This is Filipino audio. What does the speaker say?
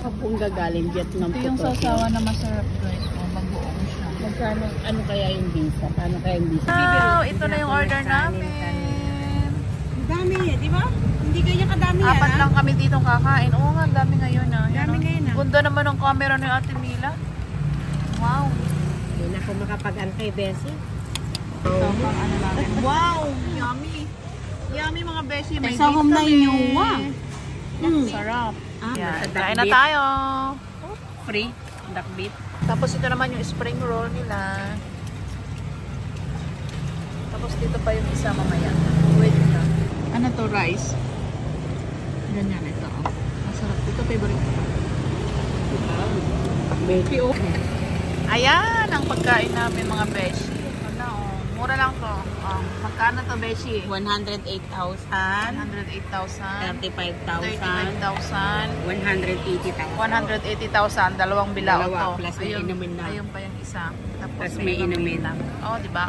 hapong gagaling Vietnam. Ito yung sasawa na masarap guys. Magoong siya. Magkano, ano kaya yung visa? Paano kaya yung visa? Wow, ito na yung order namin. Dami yan, di ba? Hindi ganyan kadami yan. Apat lang kami dito kakain. Oo nga, dami ngayon ah. Dami ngayon ah. Ganda naman ang camera ni Ate Mila. Wow. Hindi na ako makapag-antay, Bessie. Ito pang ano namin. Wow, yummy. Yummy mga beshi. May Sa home na kami. inyuwa. Sarap. Yan, basta kain na dakbit. tayo. Free. Dakbit. Tapos ito naman yung spring roll nila. Tapos dito pa yung isa mamaya. Wait na. Ano to, rice? Ganyan ito. Oh. Masarap. Ito favorite ko. Bessie, oh. Ayan ang pagkain namin mga beshi. Ano, oh. Mura lang to. Magkano to beshi? 108,000. 108,000. 35,000. 35,000. 180,000. 180,000, dalawang bilao Dalawa, to. plus may inumin na. Ayun pa yung isa. Tapos Plus may inumin. lang. Oh, di ba?